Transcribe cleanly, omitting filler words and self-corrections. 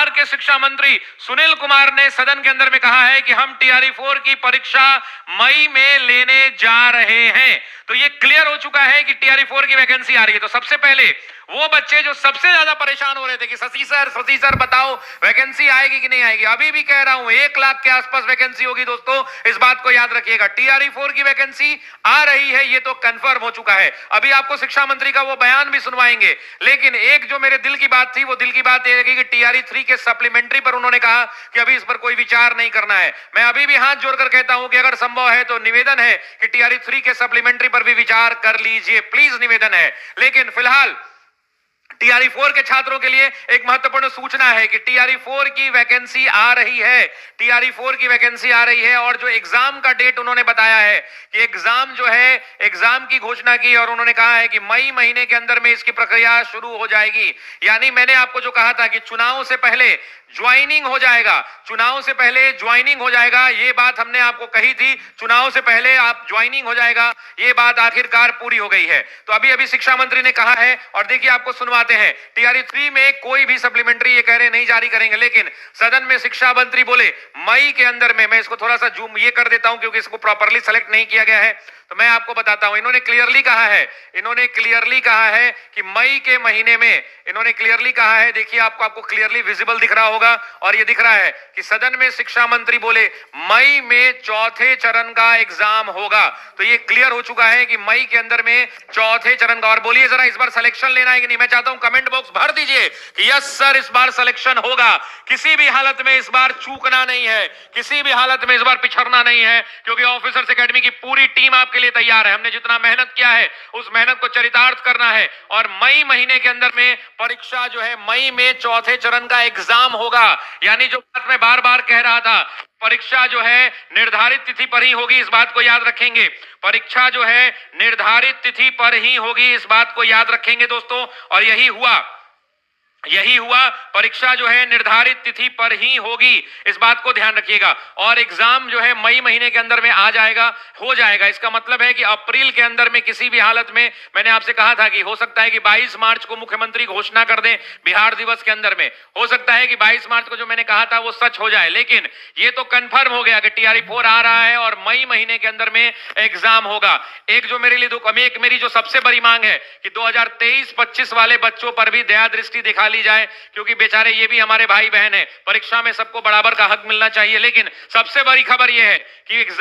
बिहार के शिक्षा मंत्री सुनील कुमार ने सदन के अंदर में कहा है कि हम टीआरई 4 की परीक्षा मई में लेने जा रहे हैं। तो ये क्लियर हो चुका है कि टीआरई 4 की वैकेंसी आ रही है। तो सबसे पहले वो बच्चे जो सबसे ज्यादा परेशान हो रहे थे कि शशि सर बताओ वैकेंसी आएगी कि नहीं आएगी, अभी भी कह रहा हूं 1 लाख के आसपास वैकेंसी होगी। दोस्तों इस बात को याद रखिएगा, टीआरई 4 की वैकेंसी आ रही है, ये तो कंफर्म हो चुका है। अभी आपको शिक्षा मंत्री का वो बयान भी सुनवाएंगे, लेकिन एक जो मेरे दिल की बात थी, वो दिल की बात यह कि टीआरई 3 के सप्लीमेंट्री पर उन्होंने कहा कि अभी इस पर कोई विचार नहीं करना है। मैं अभी भी हाथ जोड़कर कहता हूं कि अगर संभव है तो निवेदन है कि टीआरई 3 के सप्लीमेंट्री पर भी विचार कर लीजिए, प्लीज निवेदन है। लेकिन फिलहाल टीआरई 4 के छात्रों के लिए एक महत्वपूर्ण सूचना है कि टीआरई 4 की वैकेंसी आ रही है, टीआरई 4 की वैकेंसी आ रही है। और जो एग्जाम का डेट उन्होंने बताया है कि एग्जाम जो है, एग्जाम की घोषणा की और उन्होंने कहा है कि मई महीने के अंदर में इसकी प्रक्रिया शुरू हो जाएगी। यानी मैंने आपको जो कहा था कि चुनाव से पहले ज्वाइनिंग हो जाएगा, चुनाव से पहले ज्वाइनिंग हो जाएगा, ये बात हमने आपको कही थी, चुनाव से पहले आप ज्वाइनिंग हो जाएगा, ये बात आखिरकार पूरी हो गई है। तो अभी अभी शिक्षा मंत्री ने कहा है, और देखिए आपको सुनवाते हैं, टीआरई 3 में कोई भी सप्लीमेंट्री ये कह रहे नहीं जारी करेंगे, लेकिन सदन में शिक्षा मंत्री बोले मई के अंदर में, मैं इसको थोड़ा सा जूम ये कर देता हूं क्योंकि इसको प्रॉपरली सेलेक्ट नहीं किया गया है, तो मैं आपको बताता हूं। इन्होंने क्लियरली कहा है कि मई के महीने में, इन्होंने क्लियरली कहा है, देखिए आपको क्लियरली विजिबल दिख रहा होगा, और ये दिख रहा है कि सदन में शिक्षा मंत्री बोले मई में चौथे चरण का एग्जाम होगा। तो ये क्लियर हो चुका है कि मई के अंदर में चौथे चरण का। और बोलिए जरा इस बार सिलेक्शन लेना है कि नहीं, मैं चाहता हूं कमेंट बॉक्स भर दीजिए कि यस सर इस बार सिलेक्शन होगा, किसी भी हालत में इस बार चूकना नहीं है, किसी भी हालत में इस बार पिछड़ना नहीं है, क्योंकि ऑफिसर्स एकेडमी की पूरी टीम आपके लिए तैयार है। हमने जितना मेहनत किया है उस मेहनत को चरितार्थ करना है, और मई महीने के अंदर में परीक्षा जो है, मई में चौथे चरण का एग्जाम होगा। यानी जो बात मैं बार बार कह रहा था, परीक्षा जो है निर्धारित तिथि पर ही होगी, इस बात को याद रखेंगे। परीक्षा जो है निर्धारित तिथि पर ही होगी, इस बात को याद रखेंगे दोस्तों। और यही हुआ, परीक्षा जो है निर्धारित तिथि पर ही होगी, इस बात को ध्यान रखिएगा। और एग्जाम जो है मई महीने के अंदर में आ जाएगा, हो जाएगा। इसका मतलब है कि अप्रैल के अंदर में किसी भी हालत में, मैंने आपसे कहा था कि हो सकता है कि 22 मार्च को मुख्यमंत्री घोषणा कर दें बिहार दिवस के अंदर में, हो सकता है कि 22 मार्च को जो मैंने कहा था वो सच हो जाए। लेकिन ये तो कंफर्म हो गया कि टीआरई 4 आ रहा है और मई महीने के अंदर में एग्जाम होगा। एक जो मेरे लिए मेरी जो सबसे बड़ी मांग है कि 2023-25 वाले बच्चों पर भी दया दृष्टि दिखा ली जाए, क्योंकि बेचारे ये भी हमारे भाई बहन है, परीक्षा में सबको बराबर का हक मिलना चाहिए। लेकिन सबसे बड़ी खबर यह है कि